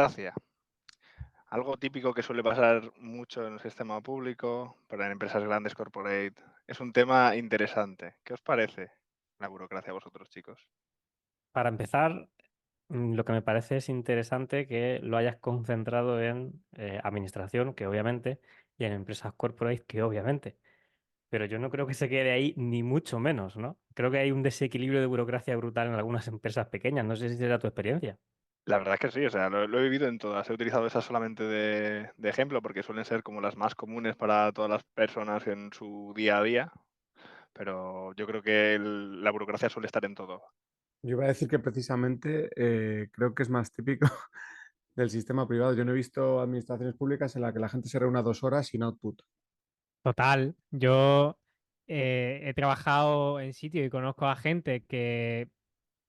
burocracia, algo típico que suele pasar mucho en el sistema público, pero en empresas grandes corporate, es un tema interesante. ¿Qué os parece la burocracia a vosotros, chicos? Para empezar, lo que me parece es interesante que lo hayas concentrado en administración, que obviamente, y en empresas corporate, que obviamente. Pero yo no creo que se quede ahí, ni mucho menos, ¿no? Creo que hay un desequilibrio de burocracia brutal en algunas empresas pequeñas. No sé si será tu experiencia. La verdad es que sí, o sea, lo he vivido en todas. He utilizado esas solamente de ejemplo porque suelen ser como las más comunes para todas las personas en su día a día, pero yo creo que la burocracia suele estar en todo. Yo iba a decir que precisamente creo que es más típico del sistema privado. Yo no he visto administraciones públicas en la que la gente se reúna 2 horas sin output. Total, yo he trabajado en sitios y conozco a gente que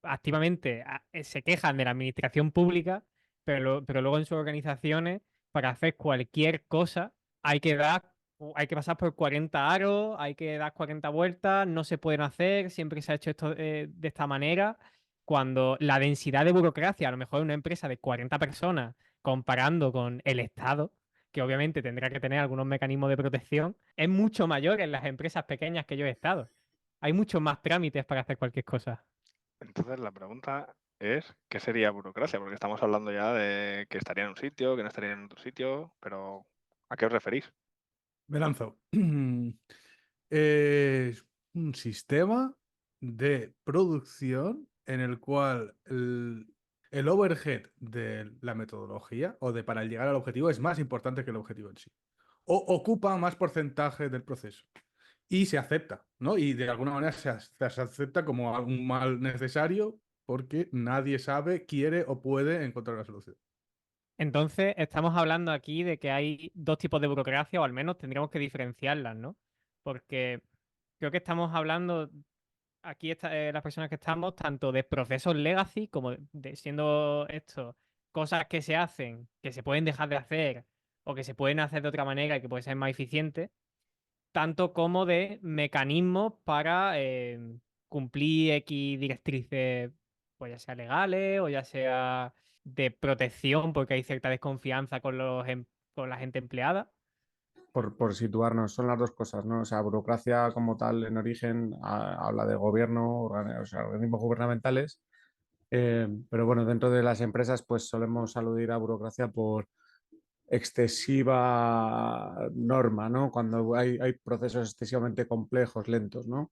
activamente se quejan de la administración pública, pero luego en sus organizaciones, para hacer cualquier cosa, hay que dar, hay que pasar por 40 aros, hay que dar 40 vueltas, no se pueden hacer, siempre se ha hecho esto de esta manera, cuando la densidad de burocracia, a lo mejor en una empresa de 40 personas, comparando con el Estado, que obviamente tendrá que tener algunos mecanismos de protección, es mucho mayor en las empresas pequeñas que yo he estado. Hay muchos más trámites para hacer cualquier cosa. Entonces la pregunta es, ¿qué sería burocracia? Porque estamos hablando ya de que estaría en un sitio, que no estaría en otro sitio, pero ¿a qué os referís? Me lanzo. Es un sistema de producción en el cual el overhead de la metodología o de para llegar al objetivo es más importante que el objetivo en sí. O ocupa más porcentaje del proceso. Y se acepta, ¿no? Y de alguna manera se acepta como un mal necesario porque nadie sabe, quiere o puede encontrar la solución. Entonces, estamos hablando aquí de que hay dos tipos de burocracia, o al menos tendríamos que diferenciarlas, ¿no? Porque creo que estamos hablando, aquí las personas que estamos, tanto de procesos legacy, como de siendo esto cosas que se hacen, que se pueden dejar de hacer, o que se pueden hacer de otra manera y que puede ser más eficiente, tanto como de mecanismos para cumplir X directrices, pues ya sea legales o ya sea de protección, porque hay cierta desconfianza con con la gente empleada. Por situarnos, son las dos cosas, ¿no? O sea, burocracia como tal en origen habla de gobierno, o sea, organismos gubernamentales, pero bueno, dentro de las empresas pues solemos aludir a burocracia por excesiva norma, ¿no? Cuando hay procesos excesivamente complejos, lentos, ¿no?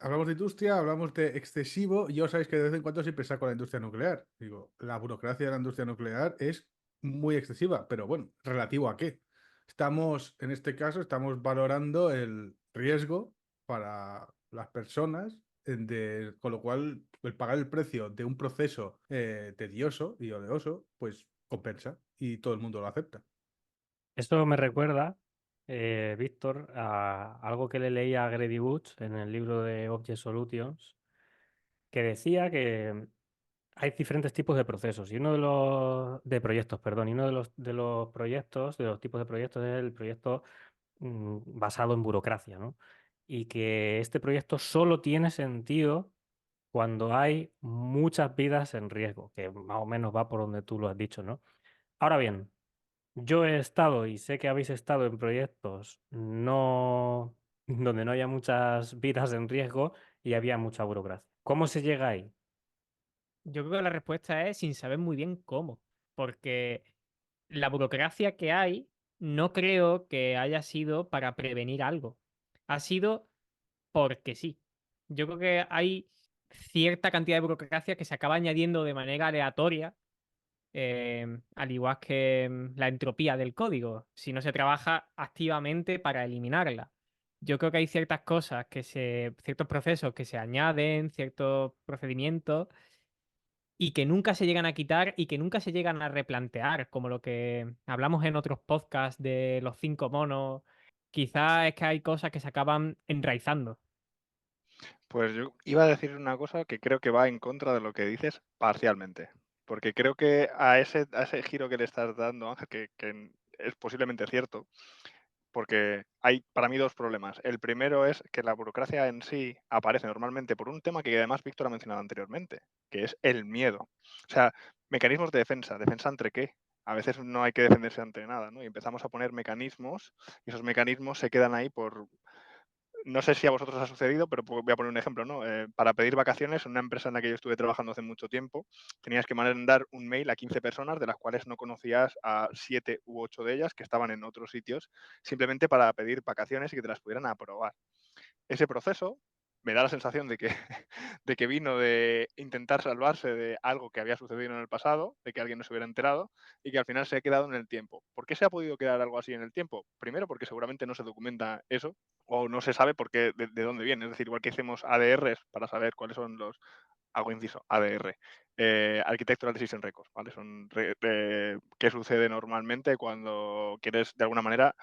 Hablamos de industria, hablamos de excesivo. Yo sabéis que de vez en cuando siempre saco la industria nuclear. Digo, la burocracia de la industria nuclear es muy excesiva, pero bueno, ¿relativo a qué? En este caso, estamos valorando el riesgo para las personas, con lo cual el pagar el precio de un proceso tedioso y oneroso, pues compensa y todo el mundo lo acepta. Esto me recuerda, Víctor, a algo que le leí a Grady Woods en el libro de Object Solutions, que decía que hay diferentes tipos de procesos y uno de los de proyectos, perdón, y uno de los proyectos, de los tipos de proyectos es el proyecto basado en burocracia, ¿no? Y que este proyecto solo tiene sentido cuando hay muchas vidas en riesgo, que más o menos va por donde tú lo has dicho, ¿no? Ahora bien, yo he estado y sé que habéis estado en proyectos donde no haya muchas vidas en riesgo y había mucha burocracia. ¿Cómo se llega ahí? Yo creo que la respuesta es sin saber muy bien cómo, porque la burocracia que hay no creo que haya sido para prevenir algo. Ha sido porque sí. Yo creo que hay cierta cantidad de burocracia que se acaba añadiendo de manera aleatoria, al igual que la entropía del código, si no se trabaja activamente para eliminarla. Yo creo que hay ciertas cosas ciertos procesos que se añaden, ciertos procedimientos y que nunca se llegan a quitar y que nunca se llegan a replantear, como lo que hablamos en otros podcasts de los 5 monos. Quizás es que hay cosas que se acaban enraizando. Pues yo iba a decir una cosa que creo que va en contra de lo que dices parcialmente, porque creo que a ese giro que le estás dando, Ángel, que es posiblemente cierto, porque hay para mí dos problemas. El primero es que la burocracia en sí aparece normalmente por un tema que además Víctor ha mencionado anteriormente, que es el miedo. O sea, mecanismos de defensa. ¿Defensa entre qué? A veces no hay que defenderse ante nada, ¿no? Y empezamos a poner mecanismos y esos mecanismos se quedan ahí por... No sé si a vosotros ha sucedido, pero voy a poner un ejemplo, ¿no? Para pedir vacaciones, en una empresa en la que yo estuve trabajando hace mucho tiempo, tenías que mandar un mail a 15 personas, de las cuales no conocías a 7 u 8 de ellas que estaban en otros sitios, simplemente para pedir vacaciones y que te las pudieran aprobar. Ese proceso me da la sensación de que, de que vino de intentar salvarse de algo que había sucedido en el pasado, de que alguien no se hubiera enterado y que al final se ha quedado en el tiempo. ¿Por qué se ha podido quedar algo así en el tiempo? Primero, porque seguramente no se documenta eso o no se sabe por qué, de dónde viene. Es decir, igual que hicimos ADRs para saber cuáles son los, hago inciso, ADR, Architectural Decision Records, ¿vale? Son qué sucede normalmente cuando quieres, de alguna manera,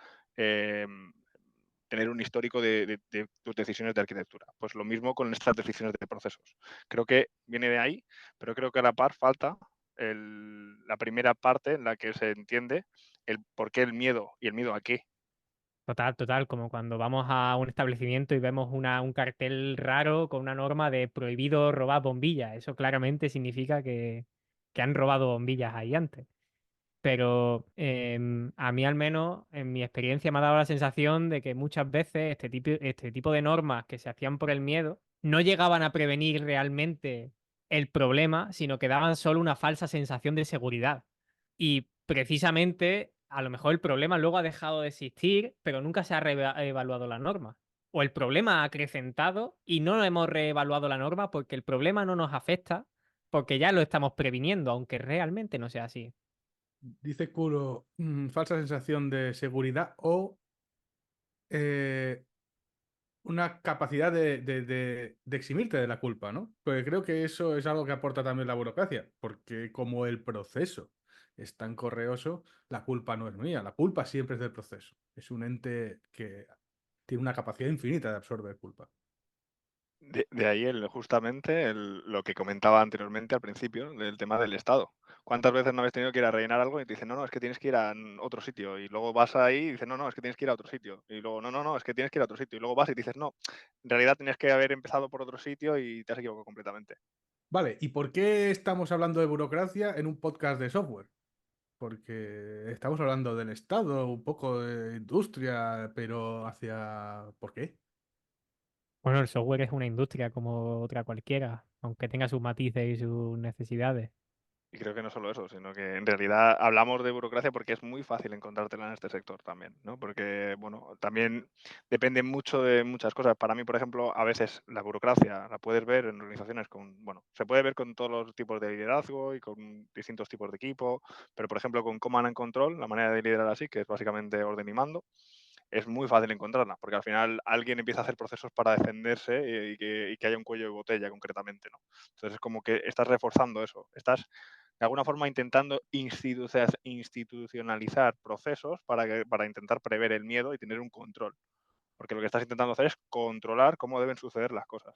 tener un histórico de tus decisiones de arquitectura. Pues lo mismo con estas decisiones de procesos. Creo que viene de ahí, pero creo que a la par falta la primera parte en la que se entiende el por qué el miedo y el miedo a qué. Total, como cuando vamos a un establecimiento y vemos un cartel raro con una norma de prohibido robar bombillas. Eso claramente significa que han robado bombillas ahí antes. Pero a mí al menos, en mi experiencia, me ha dado la sensación de que muchas veces este tipo de normas que se hacían por el miedo no llegaban a prevenir realmente el problema, sino que daban solo una falsa sensación de seguridad. Y precisamente, a lo mejor el problema luego ha dejado de existir, pero nunca se ha reevaluado la norma. O el problema ha acrecentado y no hemos reevaluado la norma porque el problema no nos afecta, porque ya lo estamos previniendo, aunque realmente no sea así. Dice Culo, falsa sensación de seguridad o eh, una capacidad de eximirte de la culpa, ¿no? Porque creo que eso es algo que aporta también la burocracia, porque como el proceso es tan correoso, la culpa no es mía, la culpa siempre es del proceso. Es un ente que tiene una capacidad infinita de absorber culpa. De ahí justamente lo que comentaba anteriormente al principio del tema del Estado. ¿Cuántas veces no habéis tenido que ir a rellenar algo y te dicen, no, no, es que tienes que ir a otro sitio? Y luego vas ahí y dices, no, no, es que tienes que ir a otro sitio. Y luego, no, no, no, es que tienes que ir a otro sitio. Y luego vas y dices, no, en realidad tenías que haber empezado por otro sitio y te has equivocado completamente. Vale, ¿y por qué estamos hablando de burocracia en un podcast de software? Porque estamos hablando del Estado, un poco de industria, pero hacia... ¿Por qué? Bueno, el software es una industria como otra cualquiera, aunque tenga sus matices y sus necesidades. Y creo que no solo eso, sino que en realidad hablamos de burocracia porque es muy fácil encontrártela en este sector también, ¿no? Porque, bueno, también depende mucho de muchas cosas. Para mí, por ejemplo, a veces la burocracia la puedes ver en organizaciones con, bueno, se puede ver con todos los tipos de liderazgo y con distintos tipos de equipo, pero, por ejemplo, con Command and Control, la manera de liderar así, que es básicamente orden y mando, es muy fácil encontrarla, porque al final alguien empieza a hacer procesos para defenderse y que haya un cuello de botella concretamente, ¿no? Entonces es como que estás reforzando eso, estás de alguna forma intentando institucionalizar procesos para intentar prever el miedo y tener un control. Porque lo que estás intentando hacer es controlar cómo deben suceder las cosas.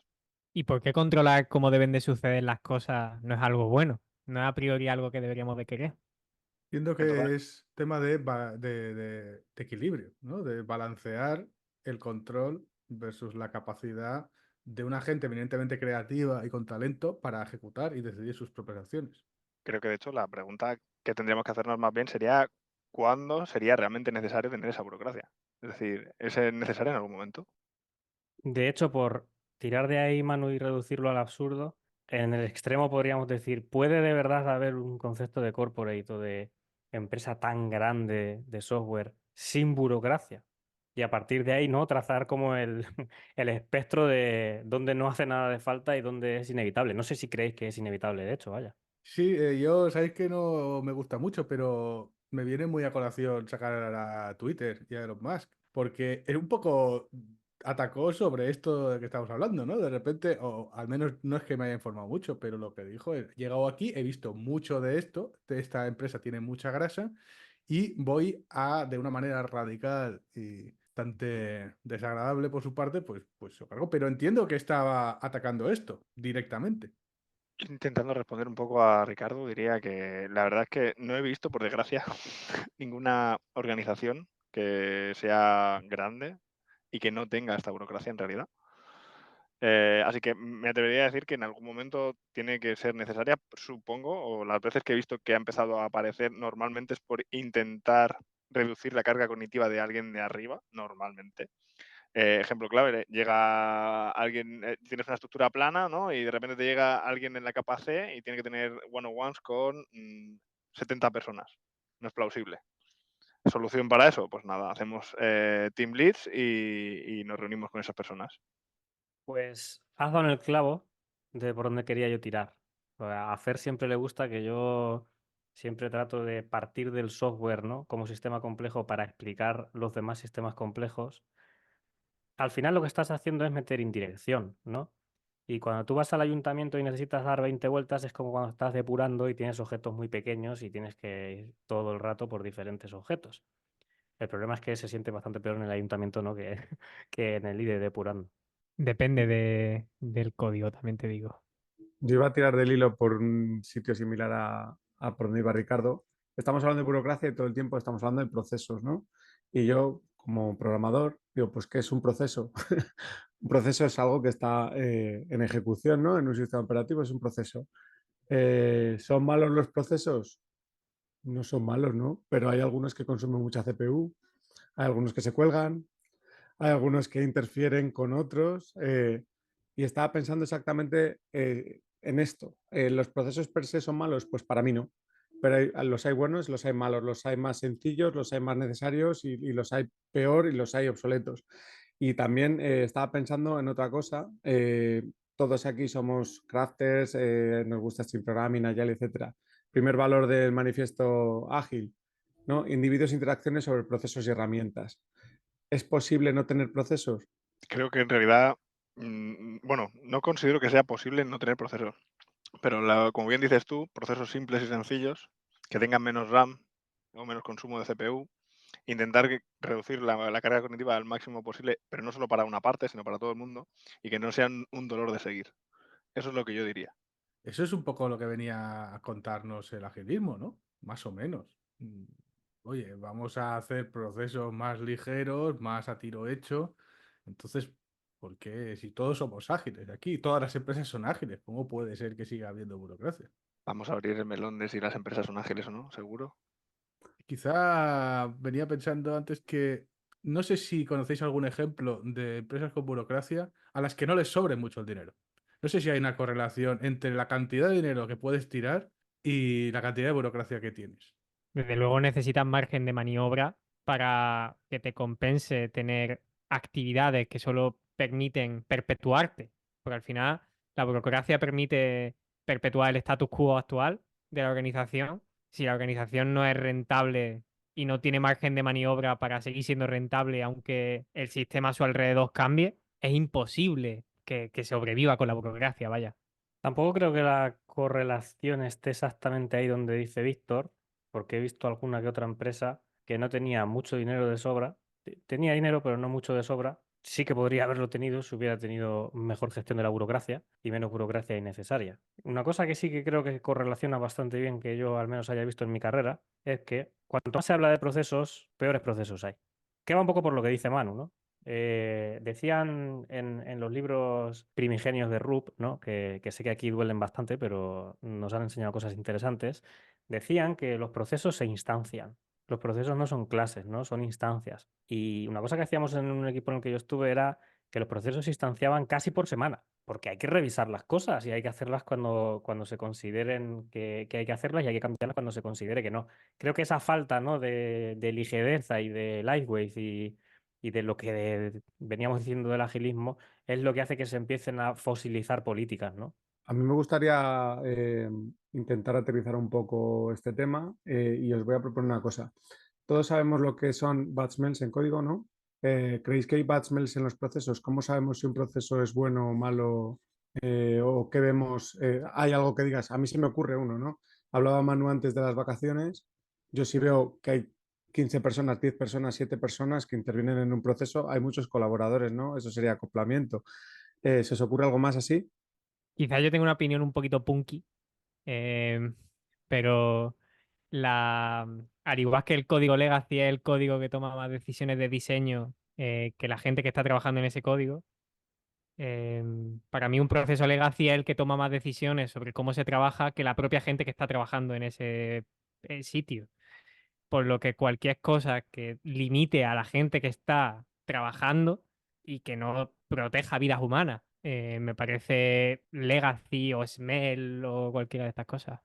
¿Y por qué controlar cómo deben de suceder las cosas no es algo bueno? No es a priori algo que deberíamos de querer. Entiendo Entonces, que es tema de equilibrio, ¿no? De balancear el control versus la capacidad de una gente eminentemente creativa y con talento para ejecutar y decidir sus propias acciones. creo que de hecho la pregunta que tendríamos que hacernos más bien sería ¿cuándo sería realmente necesario tener esa burocracia? Es decir, ¿es necesaria en algún momento? De hecho, por tirar de ahí, Manu, y reducirlo al absurdo, en el extremo podríamos decir, ¿puede de verdad haber un concepto de corporate o de empresa tan grande de software sin burocracia? Y a partir de ahí, ¿no? Trazar como el espectro de dónde no hace nada de falta y dónde es inevitable. No sé si creéis que es inevitable, de hecho, vaya. Sí, yo sabéis que no me gusta mucho, pero me viene muy a colación sacar a Twitter y a Elon Musk, porque es un poco atacó sobre esto de que estamos hablando, ¿no? De repente, o al menos no es que me haya informado mucho, pero lo que dijo es, he llegado aquí, he visto mucho de esto, de esta empresa tiene mucha grasa y voy a, de una manera radical y bastante desagradable por su parte, pues lo cargo, pero entiendo que estaba atacando esto directamente. Intentando responder un poco a Ricardo, diría que la verdad es que no he visto, por desgracia, ninguna organización que sea grande y que no tenga esta burocracia en realidad. Así que me atrevería a decir que en algún momento tiene que ser necesaria, supongo, o las veces que he visto que ha empezado a aparecer normalmente es por intentar reducir la carga cognitiva de alguien de arriba, normalmente. Ejemplo clave, llega alguien, tienes una estructura plana, ¿no? Y de repente te llega alguien en la capa C y tiene que tener one-on-ones con 70 personas. No es plausible. ¿Solución para eso? Pues nada, hacemos team leads y nos reunimos con esas personas. Pues has dado en el clavo de por dónde quería yo tirar. A Fer siempre le gusta que yo siempre trato de partir del software, ¿no? Como sistema complejo para explicar los demás sistemas complejos. Al final lo que estás haciendo es meter indirección, ¿no? Y cuando tú vas al ayuntamiento y necesitas dar 20 vueltas, es como cuando estás depurando y tienes objetos muy pequeños y tienes que ir todo el rato por diferentes objetos. El problema es que se siente bastante peor en el ayuntamiento, ¿no? que, que en el IDE depurando. Depende del código, también te digo. Yo iba a tirar del hilo por un sitio similar a por donde iba Ricardo. Estamos hablando de burocracia y todo el tiempo estamos hablando de procesos, ¿no? Y yo, como programador, digo, pues, ¿qué es un proceso? Un proceso es algo que está en ejecución, ¿no? En un sistema operativo es un proceso. ¿Son malos los procesos? No son malos, ¿no? Pero hay algunos que consumen mucha CPU, hay algunos que se cuelgan, hay algunos que interfieren con otros. Y estaba pensando exactamente en esto. ¿Los procesos per se son malos? Pues para mí no. Pero los hay buenos, los hay malos, los hay más sencillos, los hay más necesarios y los hay peor y los hay obsoletos. Y también estaba pensando en otra cosa. Todos aquí somos crafters, nos gusta Stream Programming, Agile, etc. Primer valor del manifiesto ágil, ¿no? Individuos, interacciones sobre procesos y herramientas. ¿Es posible no tener procesos? Creo que en realidad, bueno, no considero que sea posible no tener procesos. Pero como bien dices tú, procesos simples y sencillos, que tengan menos RAM o menos consumo de CPU, intentar reducir la carga cognitiva al máximo posible, pero no solo para una parte, sino para todo el mundo, y que no sean un dolor de seguir. Eso es lo que yo diría. Eso es un poco lo que venía a contarnos el agilismo, ¿no? Más o menos. Oye, vamos a hacer procesos más ligeros, más a tiro hecho. Entonces, ¿por qué? Si todos somos ágiles aquí, todas las empresas son ágiles, ¿cómo puede ser que siga habiendo burocracia? Vamos a abrir el melón de si las empresas son ágiles o no, seguro. Quizá venía pensando antes que no sé si conocéis algún ejemplo de empresas con burocracia a las que no les sobre mucho el dinero. No sé si hay una correlación entre la cantidad de dinero que puedes tirar y la cantidad de burocracia que tienes. Desde luego necesitas margen de maniobra para que te compense tener actividades que solo permiten perpetuarte. Porque al final la burocracia permite perpetuar el status quo actual de la organización. Si la organización no es rentable y no tiene margen de maniobra para seguir siendo rentable, aunque el sistema a su alrededor cambie, es imposible que sobreviva con la burocracia, vaya. Tampoco creo que la correlación esté exactamente ahí donde dice Víctor, porque he visto alguna que otra empresa que no tenía mucho dinero de sobra. Tenía dinero, pero no mucho de sobra. Sí que podría haberlo tenido si hubiera tenido mejor gestión de la burocracia y menos burocracia innecesaria. Una cosa que sí que creo que correlaciona bastante bien, que yo al menos haya visto en mi carrera, es que cuanto más se habla de procesos, peores procesos hay. Que va un poco por lo que dice Manu, ¿no? Decían en los libros primigenios de Rupp, ¿no? que sé que aquí duelen bastante, pero nos han enseñado cosas interesantes. Decían que los procesos se instancian. Los procesos no son clases, ¿no? Son instancias. Y una cosa que hacíamos en un equipo en el que yo estuve era que los procesos se instanciaban casi por semana, porque hay que revisar las cosas y hay que hacerlas cuando se consideren que hay que hacerlas y hay que cambiarlas cuando se considere que no. Creo que esa falta, ¿no? de ligereza y de lightweight y de lo que veníamos diciendo del agilismo es lo que hace que se empiecen a fosilizar políticas, ¿no? A mí me gustaría intentar aterrizar un poco este tema y os voy a proponer una cosa. Todos sabemos lo que son bad smells en código, ¿no? ¿Creéis que hay bad smells en los procesos? ¿Cómo sabemos si un proceso es bueno o malo? ¿O qué vemos? ¿Hay algo que digas? A mí se me ocurre uno, ¿no? Hablaba Manu antes de las vacaciones. Yo sí veo que hay 15 personas, 10 personas, 7 personas que intervienen en un proceso. Hay muchos colaboradores, ¿no? Eso sería acoplamiento. ¿Se os ocurre algo más así? Quizás yo tengo una opinión un poquito punky, pero al igual que el código legacy es el código que toma más decisiones de diseño que la gente que está trabajando en ese código, para mí un proceso legacy es el que toma más decisiones sobre cómo se trabaja que la propia gente que está trabajando en ese sitio. Por lo que cualquier cosa que limite a la gente que está trabajando y que no proteja vidas humanas, me parece legacy o smell o cualquiera de estas cosas.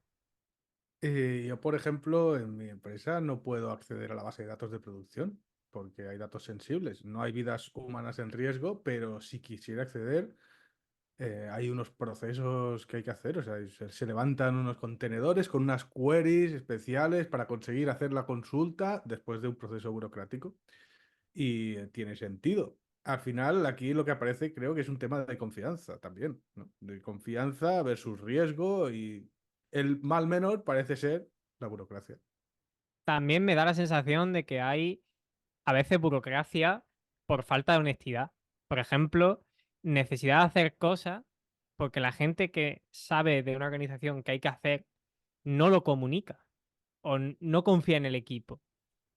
Yo, por ejemplo, en mi empresa no puedo acceder a la base de datos de producción porque hay datos sensibles. No hay vidas humanas en riesgo, pero si quisiera acceder, hay unos procesos que hay que hacer. O sea, se levantan unos contenedores con unas queries especiales para conseguir hacer la consulta después de un proceso burocrático. Y tiene sentido. Al final, aquí lo que aparece creo que es un tema de confianza también, ¿no? De confianza versus riesgo y el mal menor parece ser la burocracia. También me da la sensación de que hay a veces burocracia por falta de honestidad. Por ejemplo, necesidad de hacer cosas porque la gente que sabe de una organización que hay que hacer no lo comunica o no confía en el equipo.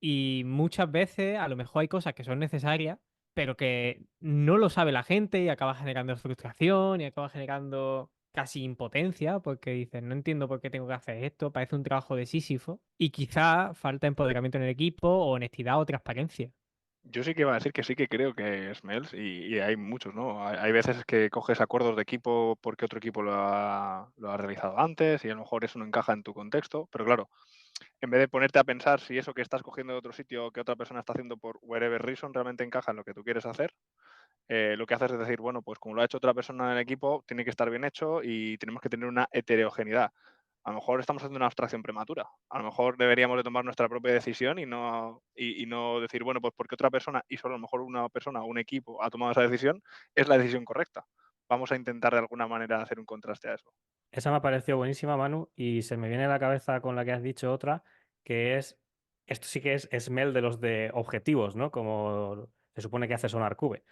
Y muchas veces a lo mejor hay cosas que son necesarias, pero que no lo sabe la gente y acaba generando frustración y acaba generando casi impotencia porque dicen, no entiendo por qué tengo que hacer esto, parece un trabajo de Sísifo y quizá falta empoderamiento en el equipo o honestidad o transparencia. Yo sí que iba a decir que sí que creo que Smells y hay muchos, ¿no? Hay veces que coges acuerdos de equipo porque otro equipo lo ha realizado antes y a lo mejor eso no encaja en tu contexto, pero claro, en vez de ponerte a pensar si eso que estás cogiendo de otro sitio que otra persona está haciendo por whatever reason realmente encaja en lo que tú quieres hacer, lo que haces es decir, bueno, pues como lo ha hecho otra persona en el equipo, tiene que estar bien hecho y tenemos que tener una heterogeneidad. A lo mejor estamos haciendo una abstracción prematura. A lo mejor deberíamos de tomar nuestra propia decisión y no decir, bueno, pues porque otra persona y solo a lo mejor una persona o un equipo ha tomado esa decisión, es la decisión correcta. Vamos a intentar de alguna manera hacer un contraste a eso. Esa me ha parecido buenísima, Manu, y se me viene a la cabeza con la que has dicho otra, que es, esto sí que es Smell de los de objetivos, ¿no? Como se supone que hace Sonar Cube.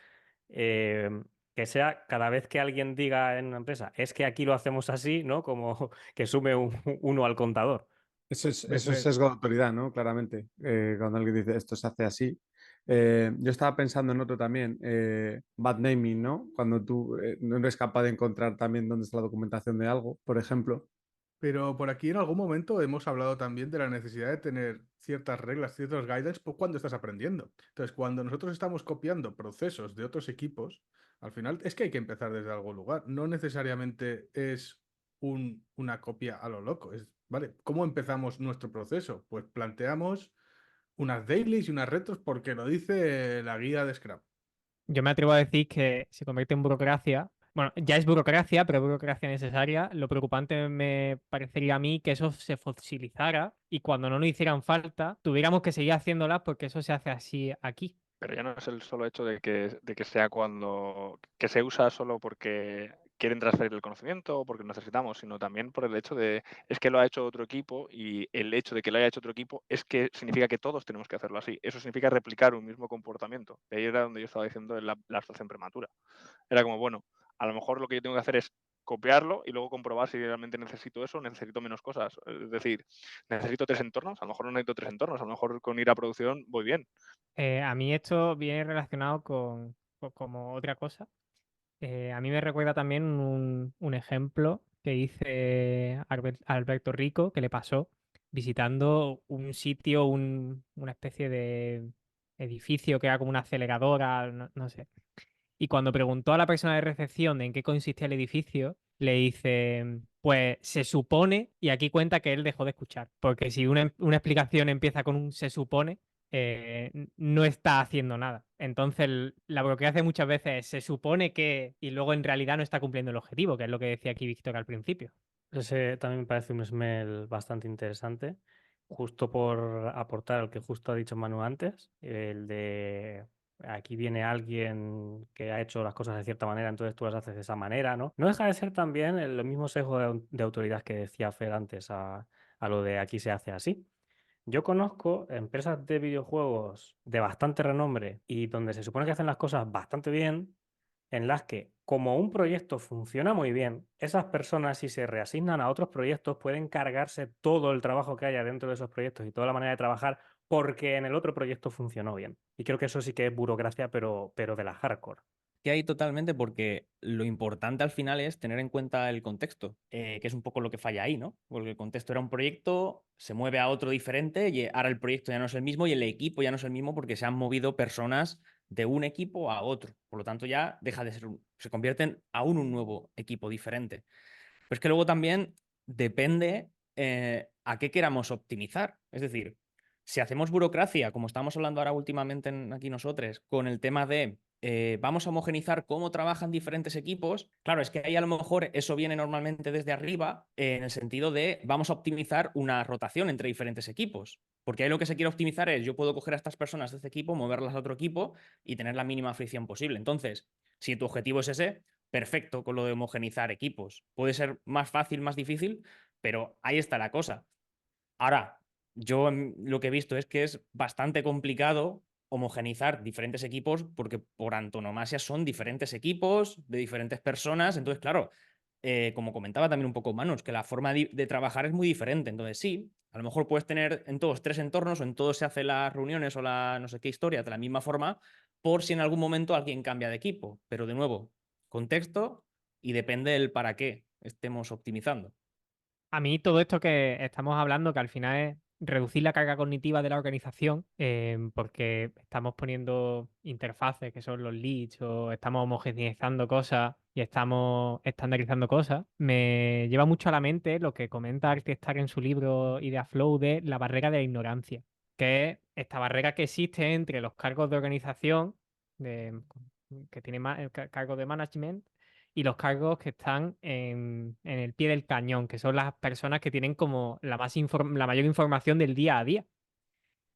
Eh, que sea cada vez que alguien diga en una empresa, es que aquí lo hacemos así, ¿no? Como que sume uno al contador. Eso es sesgo de autoridad, ¿no? Claramente. Cuando alguien dice esto se hace así. Yo estaba pensando en otro también, bad naming, ¿no? Cuando tú no eres capaz de encontrar también dónde está la documentación de algo, por ejemplo. Pero por aquí en algún momento hemos hablado también de la necesidad de tener ciertas reglas, ciertos guidelines por cuando estás aprendiendo. Entonces, cuando nosotros estamos copiando procesos de otros equipos, al final es que hay que empezar desde algún lugar. No necesariamente es una copia a lo loco. Es, ¿vale? ¿Cómo empezamos nuestro proceso? Pues planteamos unas dailies y unas retros porque lo dice la guía de Scrum. Yo me atrevo a decir que se convierte en burocracia. Bueno, ya es burocracia, pero burocracia necesaria. Lo preocupante me parecería a mí que eso se fosilizara y cuando no nos hicieran falta, tuviéramos que seguir haciéndolas porque eso se hace así aquí. Pero ya no es el solo hecho de que sea cuando que se usa solo porque quieren transferir el conocimiento o porque necesitamos, sino también por el hecho de es que lo ha hecho otro equipo y el hecho de que lo haya hecho otro equipo es que significa que todos tenemos que hacerlo así. Eso significa replicar un mismo comportamiento. De ahí era donde yo estaba diciendo la abstracción prematura. Era como, bueno, a lo mejor lo que yo tengo que hacer es copiarlo y luego comprobar si realmente necesito eso o necesito menos cosas. Es decir, necesito 3 entornos, a lo mejor no necesito 3 entornos, a lo mejor con ir a producción voy bien. A mí esto viene relacionado con como otra cosa. A mí me recuerda también un ejemplo que dice Alberto Rico que le pasó visitando un sitio, una especie de edificio que era como una aceleradora, no sé. Y cuando preguntó a la persona de recepción de en qué consistía el edificio, le dice, pues se supone, y aquí cuenta que él dejó de escuchar, porque si una explicación empieza con un se supone, no está haciendo nada. Entonces, lo que hace muchas veces es se supone que, y luego en realidad no está cumpliendo el objetivo, que es lo que decía aquí Víctor al principio. Ese también me parece un smell bastante interesante, justo por aportar al que justo ha dicho Manu antes, el de aquí viene alguien que ha hecho las cosas de cierta manera, entonces tú las haces de esa manera, ¿no? No deja de ser también el mismo sesgo de autoridad que decía Fer antes a lo de aquí se hace así. Yo conozco empresas de videojuegos de bastante renombre y donde se supone que hacen las cosas bastante bien, en las que, como un proyecto funciona muy bien, esas personas, si se reasignan a otros proyectos, pueden cargarse todo el trabajo que haya dentro de esos proyectos y toda la manera de trabajar porque en el otro proyecto funcionó bien. Y creo que eso sí que es burocracia, pero de la hardcore. Que hay totalmente, porque lo importante al final es tener en cuenta el contexto, que es un poco lo que falla ahí, ¿no? Porque el contexto era un proyecto, se mueve a otro diferente y ahora el proyecto ya no es el mismo y el equipo ya no es el mismo porque se han movido personas de un equipo a otro. Por lo tanto, ya deja de ser se convierten aún un nuevo equipo diferente. Pero es que luego también depende a qué queramos optimizar. Es decir, si hacemos burocracia, como estamos hablando ahora últimamente aquí nosotros, con el tema de vamos a homogenizar cómo trabajan diferentes equipos, claro, es que ahí a lo mejor eso viene normalmente desde arriba, en el sentido de vamos a optimizar una rotación entre diferentes equipos. Porque ahí lo que se quiere optimizar es yo puedo coger a estas personas de este equipo, moverlas a otro equipo y tener la mínima fricción posible. Entonces, si tu objetivo es ese, perfecto con lo de homogenizar equipos. Puede ser más fácil, más difícil, pero ahí está la cosa. Ahora, yo lo que he visto es que es bastante complicado homogenizar diferentes equipos porque por antonomasia son diferentes equipos de diferentes personas. Entonces, claro, como comentaba también un poco Manus, que la forma de trabajar es muy diferente. Entonces, sí, a lo mejor puedes tener en todos 3 entornos o en todos se hacen las reuniones o la no sé qué historia de la misma forma por si en algún momento alguien cambia de equipo. Pero de nuevo, contexto y depende del para qué estemos optimizando. A mí todo esto que estamos hablando, que al final es reducir la carga cognitiva de la organización, porque estamos poniendo interfaces que son los leads o estamos homogeneizando cosas y estamos estandarizando cosas, me lleva mucho a la mente lo que comenta Artistar en su libro Idea Flow de la barrera de la ignorancia, que es esta barrera que existe entre los cargos de organización que tienen cargos de management y los cargos que están en el pie del cañón, que son las personas que tienen como la mayor información del día a día.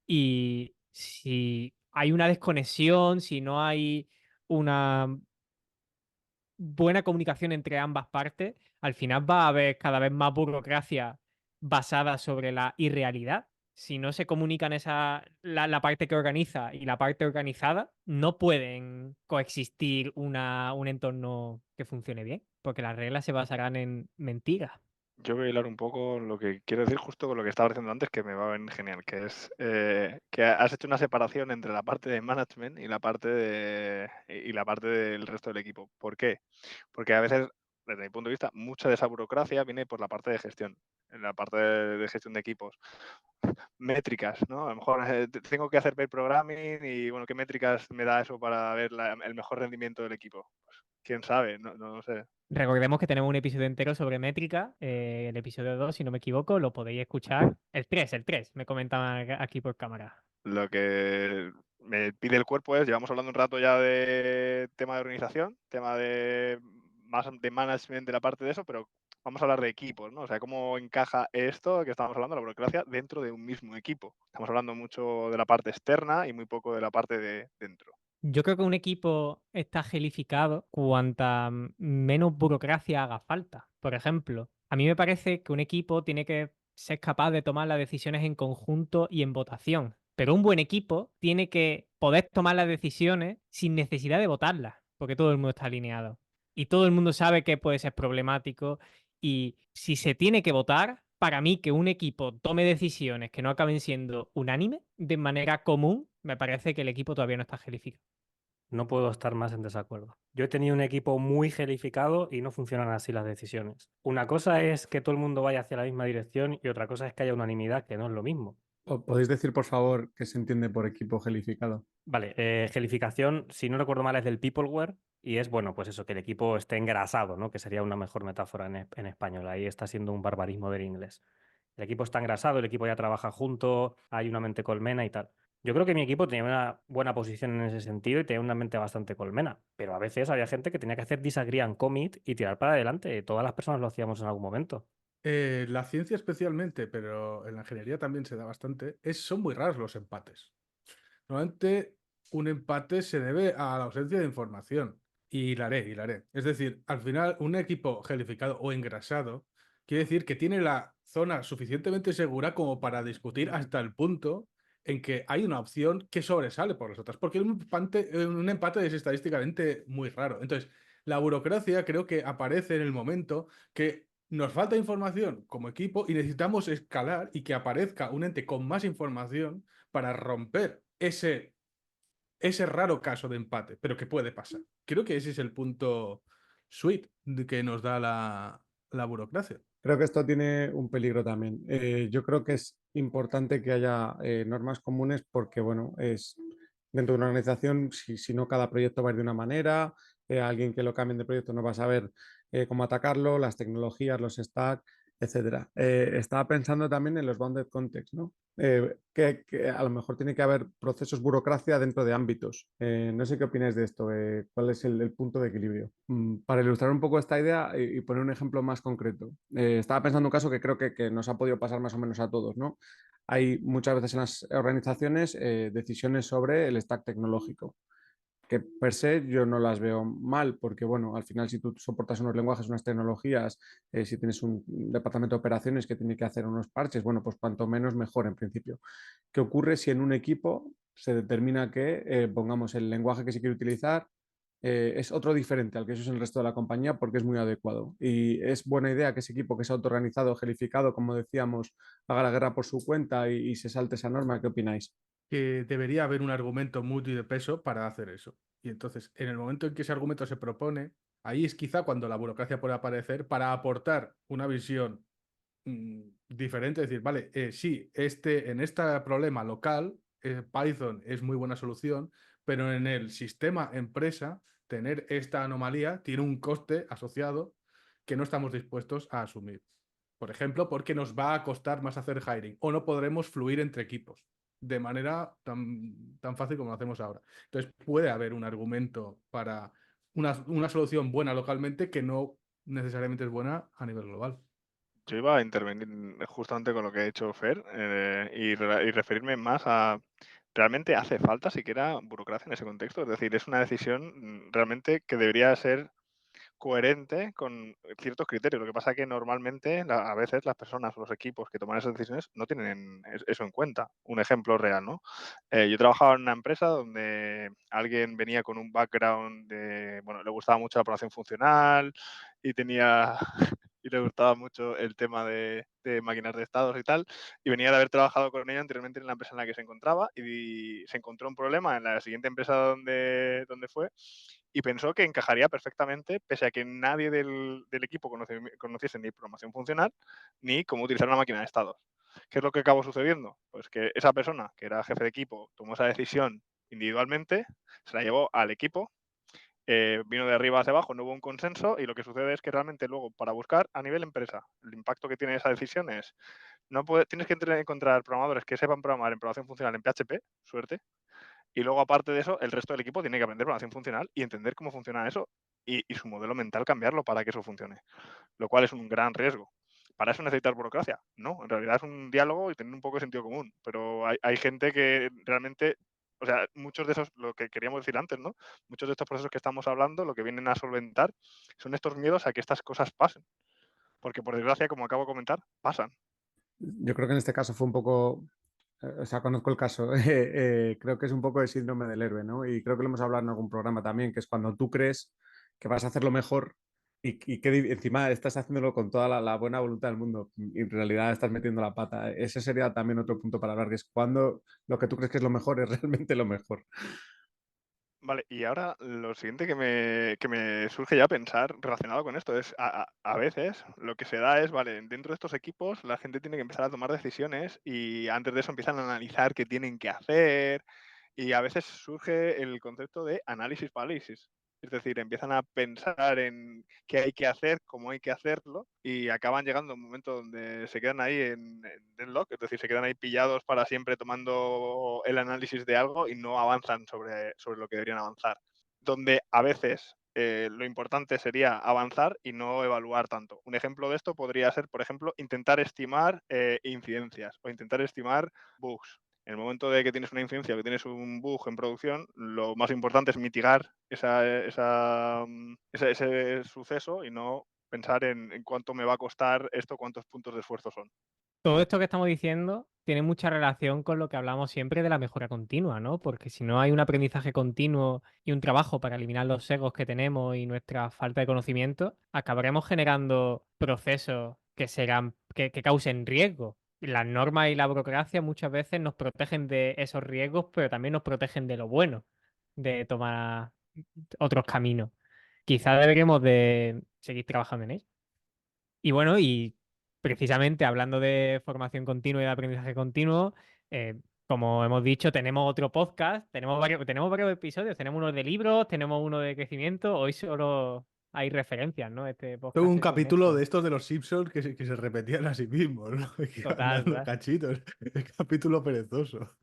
Y si hay una desconexión, si no hay una buena comunicación entre ambas partes, al final va a haber cada vez más burocracia basada sobre la irrealidad. Si no se comunican la parte que organiza y la parte organizada, no pueden coexistir un entorno que funcione bien, porque las reglas se basarán en mentiras. Yo voy a hilar un poco lo que quiero decir justo con lo que estaba diciendo antes, que me va a venir genial, que es que has hecho una separación entre la parte de management y la parte del resto del equipo. ¿Por qué? Porque a veces, desde mi punto de vista, mucha de esa burocracia viene por la parte de gestión, en la parte de gestión de equipos. Métricas, ¿no? A lo mejor tengo que hacer pair programming y, bueno, ¿qué métricas me da eso para ver el mejor rendimiento del equipo? Pues, quién sabe, no sé. Recordemos que tenemos un episodio entero sobre métrica, el episodio 2, si no me equivoco, lo podéis escuchar. El 3, me comentaban aquí por cámara. Lo que me pide el cuerpo es, llevamos hablando un rato ya de tema de organización, tema de management de la parte de eso, pero vamos a hablar de equipos, ¿no? O sea, cómo encaja esto que estamos hablando, la burocracia, dentro de un mismo equipo. Estamos hablando mucho de la parte externa y muy poco de la parte de dentro. Yo creo que un equipo está gelificado cuanta menos burocracia haga falta. Por ejemplo, a mí me parece que un equipo tiene que ser capaz de tomar las decisiones en conjunto y en votación. Pero un buen equipo tiene que poder tomar las decisiones sin necesidad de votarlas, porque todo el mundo está alineado. Y todo el mundo sabe que puede ser problemático. Y si se tiene que votar, para mí que un equipo tome decisiones que no acaben siendo unánimes de manera común, me parece que el equipo todavía no está gelificado. No puedo estar más en desacuerdo. Yo he tenido un equipo muy gelificado y no funcionan así las decisiones. Una cosa es que todo el mundo vaya hacia la misma dirección y otra cosa es que haya unanimidad, que no es lo mismo. ¿Podéis decir, por favor, qué se entiende por equipo gelificado? Vale, gelificación, si no recuerdo mal, es del peopleware y es, bueno, pues eso, que el equipo esté engrasado, ¿no? Que sería una mejor metáfora en español. Ahí está siendo un barbarismo del inglés. El equipo está engrasado, el equipo ya trabaja junto, hay una mente colmena y tal. Yo creo que mi equipo tenía una buena posición en ese sentido y tenía una mente bastante colmena, pero a veces había gente que tenía que hacer disagree and commit y tirar para adelante. Todas las personas lo hacíamos en algún momento. La ciencia especialmente, pero en la ingeniería también se da bastante, son muy raros los empates. Normalmente un empate se debe a la ausencia de información. Y la haré. Es decir, al final, un equipo gelificado o engrasado quiere decir que tiene la zona suficientemente segura como para discutir hasta el punto en que hay una opción que sobresale por las otras, porque un empate es estadísticamente muy raro. Entonces, la burocracia creo que aparece en el momento que nos falta información como equipo y necesitamos escalar y que aparezca un ente con más información para romper ese raro caso de empate, pero que puede pasar. Creo que ese es el punto sweet que nos da la burocracia. Creo que esto tiene un peligro también. Yo creo que es importante que haya normas comunes porque, bueno, es dentro de una organización, si no cada proyecto va a ir de una manera, alguien que lo cambie de proyecto no va a saber cómo atacarlo, las tecnologías, los stacks, etcétera. Estaba pensando también en los bounded context, ¿no? Que a lo mejor tiene que haber procesos burocracia dentro de ámbitos. No sé qué opináis de esto, cuál es el punto de equilibrio. Para ilustrar un poco esta idea y poner un ejemplo más concreto, estaba pensando un caso que creo que nos ha podido pasar más o menos a todos, ¿no? Hay muchas veces en las organizaciones decisiones sobre el stack tecnológico, que per se yo no las veo mal, porque bueno, al final si tú soportas unos lenguajes, unas tecnologías, si tienes un departamento de operaciones que tiene que hacer unos parches, bueno, pues cuanto menos mejor en principio. ¿Qué ocurre si en un equipo se determina que, pongamos, el lenguaje que se quiere utilizar es otro diferente al que se usa en el resto de la compañía porque es muy adecuado? Y es buena idea que ese equipo que se ha autoorganizado, gelificado, como decíamos, haga la guerra por su cuenta y se salte esa norma. ¿Qué opináis? Que debería haber un argumento mutuo y de peso para hacer eso. Y entonces, en el momento en que ese argumento se propone, ahí es quizá cuando la burocracia puede aparecer para aportar una visión diferente, decir, vale, sí, en este problema local, Python es muy buena solución, pero en el sistema empresa, tener esta anomalía tiene un coste asociado que no estamos dispuestos a asumir. Por ejemplo, porque nos va a costar más hacer hiring o no podremos fluir entre equipos de manera tan fácil como lo hacemos ahora. Entonces, puede haber un argumento para una solución buena localmente que no necesariamente es buena a nivel global. Yo iba a intervenir justamente con lo que ha hecho Fer y referirme más a, ¿realmente hace falta siquiera burocracia en ese contexto? Es decir, es una decisión realmente que debería ser coherente con ciertos criterios. Lo que pasa es que normalmente, a veces, las personas o los equipos que toman esas decisiones no tienen eso en cuenta. Un ejemplo real, ¿no? Yo trabajaba en una empresa donde alguien venía con un background de, bueno, le gustaba mucho la programación funcional y tenía y le gustaba mucho el tema de máquinas de estados y tal, y venía de haber trabajado con ella anteriormente en la empresa en la que se encontraba y se encontró un problema en la siguiente empresa donde fue y pensó que encajaría perfectamente, pese a que nadie del equipo conociese ni programación funcional ni cómo utilizar una máquina de estados. ¿Qué es lo que acabó sucediendo? Pues que esa persona, que era jefe de equipo, tomó esa decisión individualmente, se la llevó al equipo, vino de arriba hacia abajo, no hubo un consenso y lo que sucede es que realmente luego para buscar a nivel empresa el impacto que tiene esa decisión es, tienes que encontrar programadores que sepan programar en programación funcional en PHP, suerte, y luego aparte de eso el resto del equipo tiene que aprender programación funcional y entender cómo funciona eso y su modelo mental cambiarlo para que eso funcione, lo cual es un gran riesgo. ¿Para eso necesitas burocracia? No, en realidad es un diálogo y tener un poco de sentido común, pero hay gente que realmente, o sea, muchos de esos, lo que queríamos decir antes, ¿no? Muchos de estos procesos que estamos hablando, lo que vienen a solventar son estos miedos a que estas cosas pasen, porque por desgracia, como acabo de comentar, pasan. Yo creo que en este caso fue un poco, o sea, conozco el caso, creo que es un poco el síndrome del héroe, ¿no? Y creo que lo hemos hablado en algún programa también, que es cuando tú crees que vas a hacerlo mejor y que encima estás haciéndolo con toda la buena voluntad del mundo y en realidad estás metiendo la pata. Ese sería también otro punto para hablar, que es cuando lo que tú crees que es lo mejor es realmente lo mejor. Vale, y ahora lo siguiente que me surge ya pensar relacionado con esto es, a veces lo que se da es, vale, dentro de estos equipos la gente tiene que empezar a tomar decisiones y antes de eso empiezan a analizar qué tienen que hacer y a veces surge el concepto de análisis parálisis. Es decir, empiezan a pensar en qué hay que hacer, cómo hay que hacerlo y acaban llegando a un momento donde se quedan ahí en deadlock, es decir, se quedan ahí pillados para siempre tomando el análisis de algo y no avanzan sobre lo que deberían avanzar. Donde a veces lo importante sería avanzar y no evaluar tanto. Un ejemplo de esto podría ser, por ejemplo, intentar estimar incidencias o intentar estimar bugs. En el momento de que tienes una incidencia o que tienes un bug en producción, lo más importante es mitigar ese suceso y no pensar en cuánto me va a costar esto, cuántos puntos de esfuerzo son. Todo esto que estamos diciendo tiene mucha relación con lo que hablamos siempre de la mejora continua, ¿no? Porque si no hay un aprendizaje continuo y un trabajo para eliminar los egos que tenemos y nuestra falta de conocimiento, acabaremos generando procesos que causen riesgo. Las normas y la burocracia muchas veces nos protegen de esos riesgos, pero también nos protegen de lo bueno, de tomar otros caminos. Quizá deberíamos de seguir trabajando en ello. Y bueno, y precisamente hablando de formación continua y de aprendizaje continuo, como hemos dicho, tenemos otro podcast, tenemos varios episodios, tenemos uno de libros, tenemos uno de crecimiento, hoy solo hay referencias, ¿no? Este podcast Tengo un es un capítulo extra. de estos de los Simpsons que se repetían a sí mismos, ¿no? Que iban Total, dando total. cachitos. El capítulo perezoso.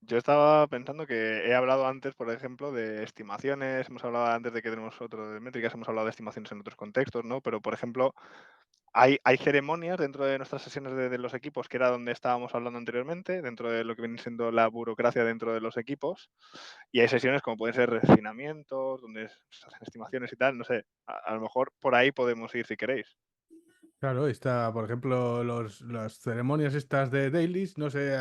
Yo estaba pensando que he hablado antes, por ejemplo, de estimaciones, hemos hablado antes de que tenemos otro de métricas, hemos hablado de estimaciones en otros contextos, ¿no? Pero, por ejemplo, hay ceremonias dentro de nuestras sesiones de los equipos, que era donde estábamos hablando anteriormente, dentro de lo que viene siendo la burocracia dentro de los equipos, y hay sesiones como pueden ser refinamientos, donde se hacen estimaciones y tal, no sé, a lo mejor por ahí podemos ir si queréis. Claro, está, por ejemplo, las ceremonias estas de dailies, no sé,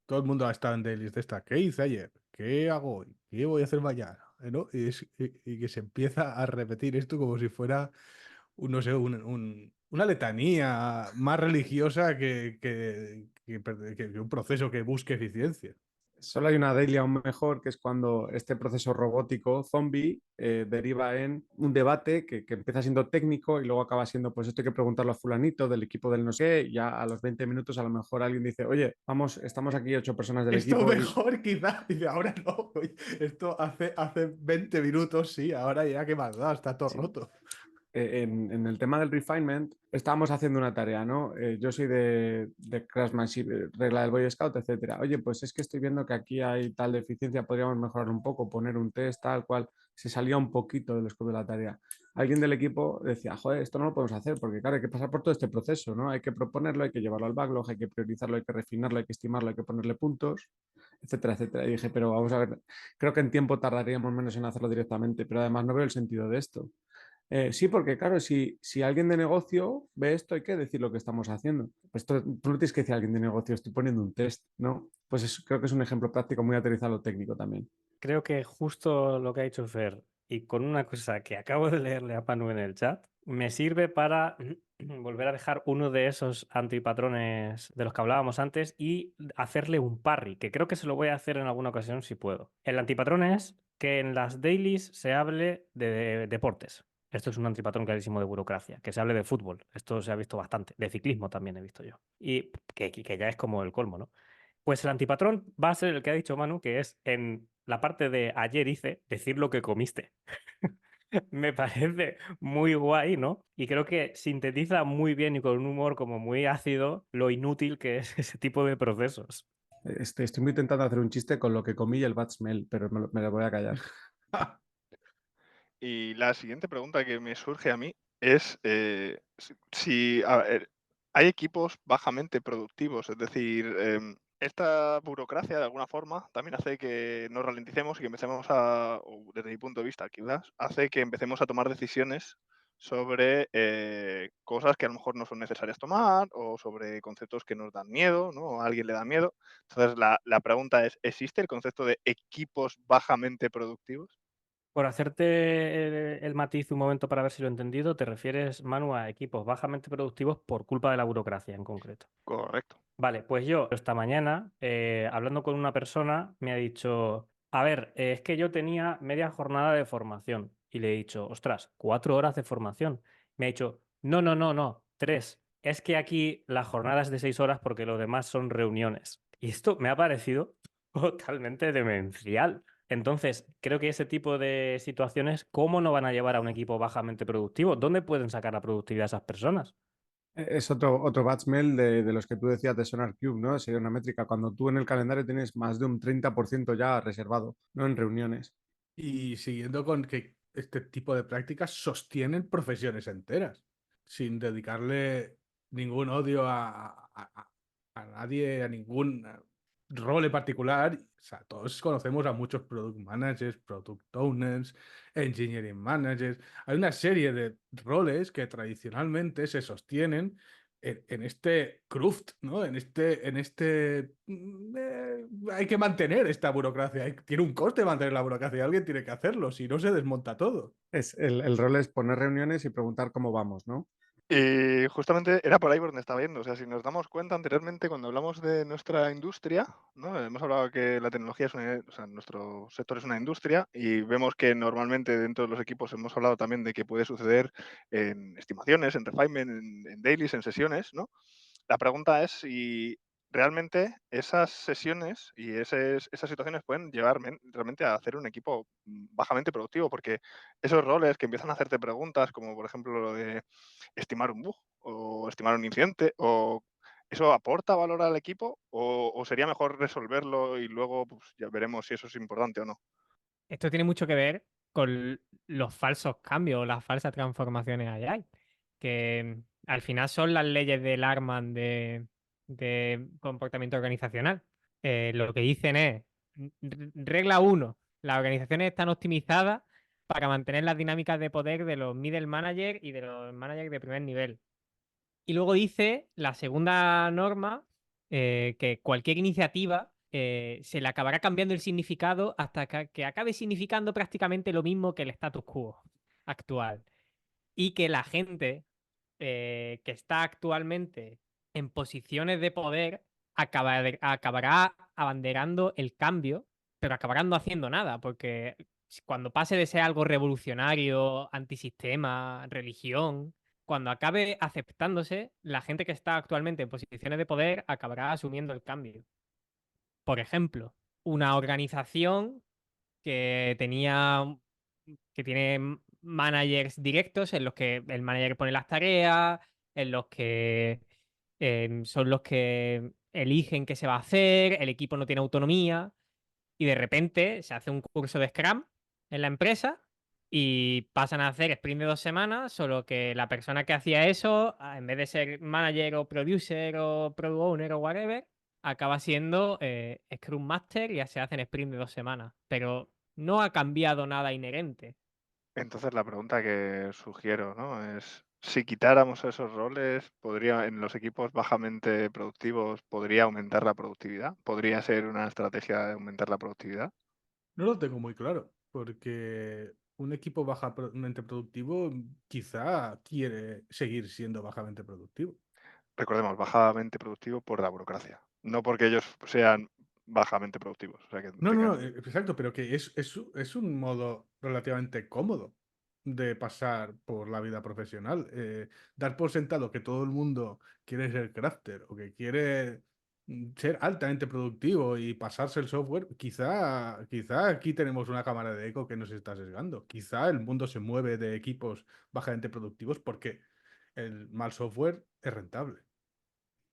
todo el mundo ha estado en dailies de esta. ¿Qué hice ayer? ¿Qué hago hoy? ¿Qué voy a hacer mañana? ¿No? Y que se empieza a repetir esto como si fuera, no sé, una letanía más religiosa que un proceso que busque eficiencia. Solo hay una daily aún mejor, que es cuando este proceso robótico zombie deriva en un debate que empieza siendo técnico y luego acaba siendo, pues esto hay que preguntarlo a fulanito del equipo del no sé qué, y ya a los 20 minutos a lo mejor alguien dice, oye, vamos, estamos aquí 8 personas del Esto equipo. mejor quizás, dice, ahora no, oye, esto hace 20 minutos, sí, ahora ya que más da, está todo Sí. roto. En el tema del refinement, estábamos haciendo una tarea, ¿no? Yo soy de craftsmanship, regla del Boy Scout, etcétera. Oye, pues es que estoy viendo que aquí hay tal deficiencia, podríamos mejorar un poco, poner un test, tal cual. Se salía un poquito del scope de la tarea. Alguien del equipo decía, joder, esto no lo podemos hacer porque, claro, hay que pasar por todo este proceso, ¿no? Hay que proponerlo, hay que llevarlo al backlog, hay que priorizarlo, hay que refinarlo, hay que estimarlo, hay que ponerle puntos, etcétera, etcétera. Y dije, pero vamos a ver, creo que en tiempo tardaríamos menos en hacerlo directamente, pero además no veo el sentido de esto. Sí, porque claro, si alguien de negocio ve esto, hay que decir lo que estamos haciendo. Pues tú no tienes que decir a alguien de negocio, estoy poniendo un test, ¿no? Pues creo que es un ejemplo práctico muy aterrizado a lo técnico también. Creo que justo lo que ha dicho Fer, y con una cosa que acabo de leerle a Panu en el chat, me sirve para volver a dejar uno de esos antipatrones de los que hablábamos antes y hacerle un parry, que creo que se lo voy a hacer en alguna ocasión si puedo. El antipatrón es que en las dailies se hable de deportes. Esto es un antipatrón clarísimo de burocracia, que se hable de fútbol. Esto se ha visto bastante. De ciclismo también he visto yo. Y que ya es como el colmo, ¿no? Pues el antipatrón va a ser el que ha dicho Manu, que es en la parte de ayer hice, decir lo que comiste. Me parece muy guay, ¿no? Y creo que sintetiza muy bien y con un humor como muy ácido lo inútil que es ese tipo de procesos. Estoy muy intentando hacer un chiste con lo que comí y el bad smell, pero me lo voy a callar. Y la siguiente pregunta que me surge a mí es si a ver, hay equipos bajamente productivos, es decir, esta burocracia de alguna forma también hace que nos ralenticemos y que empecemos o desde mi punto de vista quizás, hace que empecemos a tomar decisiones sobre cosas que a lo mejor no son necesarias tomar o sobre conceptos que nos dan miedo, ¿no? O a alguien le da miedo. Entonces la pregunta es, ¿existe el concepto de equipos bajamente productivos? Por hacerte el matiz un momento para ver si lo he entendido, te refieres, Manu, a equipos bajamente productivos por culpa de la burocracia en concreto. Correcto. Vale, pues yo esta mañana, hablando con una persona, me ha dicho, a ver, es que yo tenía media jornada de formación y le he dicho, ostras, 4 horas de formación. Me ha dicho, no, no, no, no, 3. Es que aquí la jornada es de 6 horas porque lo demás son reuniones. Y esto me ha parecido totalmente demencial. Entonces, creo que ese tipo de situaciones, ¿cómo no van a llevar a un equipo bajamente productivo? ¿Dónde pueden sacar la productividad esas personas? Es otro bad smell de los que tú decías de Sonar Cube, ¿no? Sería una métrica cuando tú en el calendario tienes más de un 30% ya reservado, ¿no? En reuniones. Y siguiendo con que este tipo de prácticas sostienen profesiones enteras, sin dedicarle ningún odio a nadie, a ningún rol en particular. O sea, todos conocemos a muchos product managers, product owners, engineering managers. Hay una serie de roles que tradicionalmente se sostienen en este cruft, ¿no? Hay que mantener esta burocracia. Tiene un coste mantener la burocracia. Alguien tiene que hacerlo, si no se desmonta todo. El rol es poner reuniones y preguntar cómo vamos, ¿no? Y justamente era por ahí por donde estaba yendo. O sea, si nos damos cuenta anteriormente, cuando hablamos de nuestra industria, ¿no? Hemos hablado que la tecnología es o sea, nuestro sector es una industria y vemos que normalmente dentro de los equipos hemos hablado también de que puede suceder en estimaciones, en refinement, en dailies, en sesiones, ¿no? La pregunta es si realmente esas sesiones y esas situaciones pueden llevar realmente a hacer un equipo bajamente productivo, porque esos roles que empiezan a hacerte preguntas, como por ejemplo lo de estimar un bug o estimar un incidente, o ¿eso aporta valor al equipo o sería mejor resolverlo y luego pues, ya veremos si eso es importante o no? Esto tiene mucho que ver con los falsos cambios o las falsas transformaciones AI, que al final son las leyes del Arman de comportamiento organizacional. Lo que dicen es, regla 1, las organizaciones están optimizadas para mantener las dinámicas de poder de los middle managers y de los managers de primer nivel. Y luego dice la segunda norma que cualquier iniciativa se le acabará cambiando el significado hasta que acabe significando prácticamente lo mismo que el status quo actual. Y que la gente que está actualmente en posiciones de poder acabará abanderando el cambio, pero acabarán no haciendo nada, porque cuando pase de ser algo revolucionario, antisistema, religión, cuando acabe aceptándose, la gente que está actualmente en posiciones de poder acabará asumiendo el cambio. Por ejemplo, una organización que tiene managers directos en los que el manager pone las tareas, en los que son los que eligen qué se va a hacer, el equipo no tiene autonomía y de repente se hace un curso de Scrum en la empresa y pasan a hacer sprint de 2 semanas, solo que la persona que hacía eso, en vez de ser manager o producer o product owner o whatever, acaba siendo Scrum Master y ya se hacen sprint de 2 semanas. Pero no ha cambiado nada inherente. Entonces la pregunta que sugiero, ¿no? Es si quitáramos esos roles, podría en los equipos bajamente productivos, ¿podría aumentar la productividad? ¿Podría ser una estrategia de aumentar la productividad? No lo tengo muy claro, porque un equipo bajamente productivo quizá quiere seguir siendo bajamente productivo. Recordemos, bajamente productivo por la burocracia, no porque ellos sean bajamente productivos. O sea, que No, tengan... exacto, pero que es un modo relativamente cómodo de pasar por la vida profesional. Dar por sentado que todo el mundo quiere ser crafter o que quiere ser altamente productivo y pasarse el software, quizá aquí tenemos una cámara de eco que nos está sesgando. Quizá el mundo se mueve de equipos bajamente productivos porque el mal software es rentable.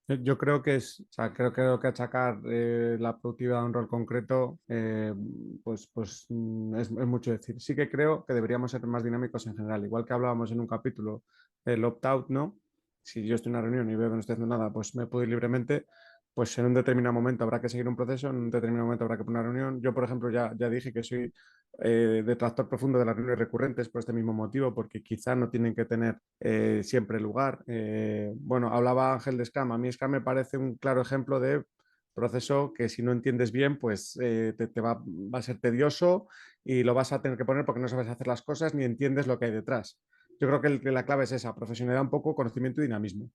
Yo creo que o sea, creo que achacar la productividad a un rol concreto, es mucho decir. Sí que creo que deberíamos ser más dinámicos en general, igual que hablábamos en un capítulo del opt-out, ¿no? Si yo estoy en una reunión y veo que no estoy haciendo nada, pues me puedo ir libremente, pues en un determinado momento habrá que seguir un proceso, en un determinado momento habrá que poner una reunión. Yo, por ejemplo, ya dije que soy detractor profundo de las reuniones recurrentes por este mismo motivo, porque quizá no tienen que tener siempre lugar. Bueno, hablaba Ángel de Scrum. A mí Scrum me parece un claro ejemplo de proceso que si no entiendes bien, pues te va a ser tedioso y lo vas a tener que poner porque no sabes hacer las cosas ni entiendes lo que hay detrás. Yo creo que la clave es esa, profesionalidad un poco, conocimiento y dinamismo.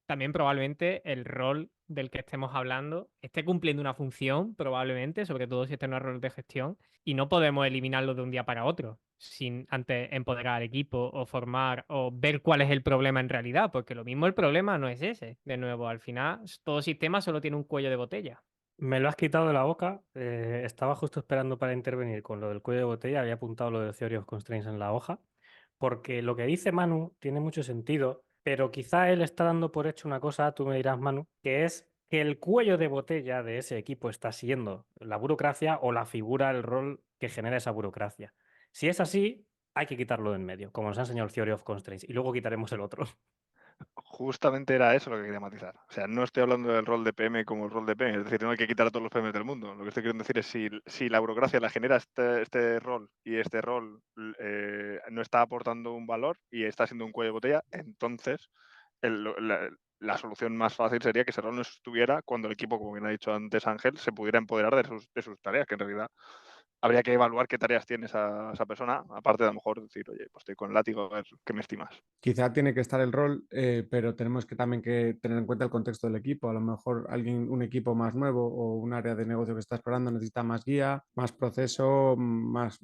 También probablemente el rol del que estemos hablando esté cumpliendo una función, probablemente, sobre todo si está en un rol de gestión, y no podemos eliminarlo de un día para otro, sin antes empoderar al equipo o formar o ver cuál es el problema en realidad, porque lo mismo el problema no es ese. De nuevo, al final, todo sistema solo tiene un cuello de botella. Me lo has quitado de la boca. Estaba justo esperando para intervenir con lo del cuello de botella. Había apuntado lo de Theory of Constraints en la hoja. Porque lo que dice Manu tiene mucho sentido, pero quizá él está dando por hecho una cosa, tú me dirás, Manu, que es que el cuello de botella de ese equipo está siendo la burocracia o la figura, el rol que genera esa burocracia. Si es así, hay que quitarlo de en medio, como nos ha enseñado el Theory of Constraints, y luego quitaremos el otro. Justamente era eso lo que quería matizar. O sea, no estoy hablando del rol de PM como el rol de PM, es decir, no hay que quitar a todos los PM del mundo. Lo que estoy queriendo decir es si la burocracia la genera este rol y este rol no está aportando un valor y está siendo un cuello de botella, entonces la solución más fácil sería que ese rol no estuviera cuando el equipo, como bien ha dicho antes Ángel, se pudiera empoderar de sus tareas, que en realidad habría que evaluar qué tareas tiene esa persona, aparte de a lo mejor decir, oye, pues estoy con látigo, a ver qué me estimas. Quizá tiene que estar el rol, pero tenemos que también que tener en cuenta el contexto del equipo. A lo mejor un equipo más nuevo o un área de negocio que está explorando necesita más guía, más proceso, más,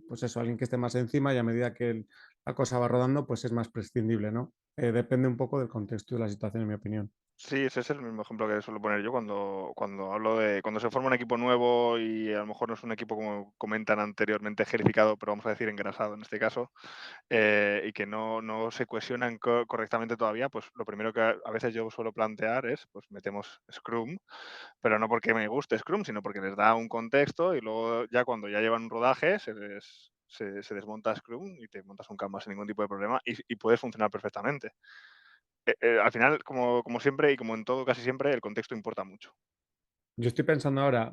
pues eso, alguien que esté más encima, y a medida que la cosa va rodando, pues es más prescindible, ¿no? Depende un poco del contexto y de la situación, en mi opinión. Sí, ese es el mismo ejemplo que suelo poner yo cuando hablo de cuando se forma un equipo nuevo y a lo mejor no es un equipo, como comentan anteriormente, gerificado, pero vamos a decir engrasado en este caso, y que no se cohesionan correctamente todavía, pues lo primero que a veces yo suelo plantear es, pues metemos Scrum, pero no porque me guste Scrum, sino porque les da un contexto y luego ya cuando ya llevan un rodaje se desmonta Scrum y te montas un Kanban sin ningún tipo de problema y puede funcionar perfectamente. Al final, como siempre y como en todo, casi siempre, el contexto importa mucho. Yo estoy pensando ahora,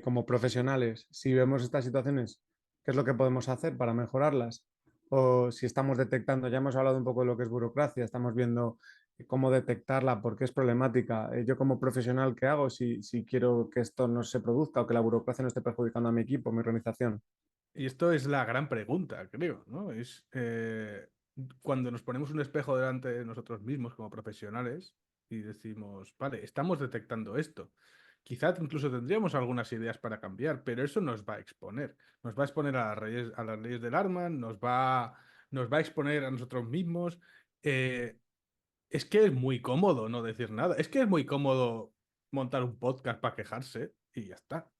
como profesionales, si vemos estas situaciones, ¿qué es lo que podemos hacer para mejorarlas? O si estamos detectando, ya hemos hablado un poco de lo que es burocracia, estamos viendo cómo detectarla, por qué es problemática. Yo como profesional, ¿qué hago si quiero que esto no se produzca o que la burocracia no esté perjudicando a mi equipo, a mi organización? Y esto es la gran pregunta, creo, ¿no? Es cuando nos ponemos un espejo delante de nosotros mismos como profesionales y decimos, vale, estamos detectando esto. Quizá incluso tendríamos algunas ideas para cambiar, pero eso nos va a exponer. Nos va a exponer a las leyes del Arman, nos va a exponer a nosotros mismos. Es que es muy cómodo no decir nada. Es que es muy cómodo montar un podcast para quejarse y ya está.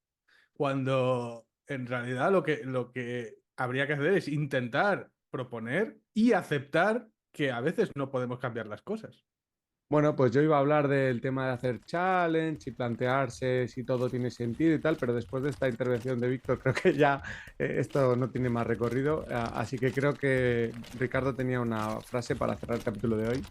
Cuando en realidad lo que habría que hacer es intentar proponer y aceptar que a veces no podemos cambiar las cosas. Bueno, pues yo iba a hablar del tema de hacer challenge y plantearse si todo tiene sentido y tal, pero después de esta intervención de Víctor creo que ya esto no tiene más recorrido, así que creo que Ricardo tenía una frase para cerrar el capítulo de hoy.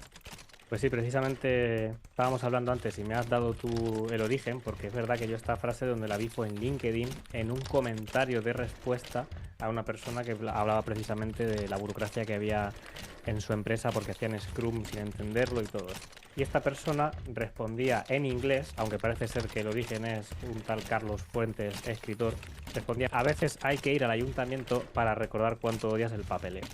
Pues sí, precisamente estábamos hablando antes y me has dado tú el origen, porque es verdad que yo esta frase donde la vi fue en LinkedIn, en un comentario de respuesta a una persona que hablaba precisamente de la burocracia que había en su empresa porque hacían Scrum sin entenderlo y todo. Y esta persona respondía en inglés, aunque parece ser que el origen es un tal Carlos Fuentes, escritor, respondía: a veces hay que ir al ayuntamiento para recordar cuánto odias el papeleo.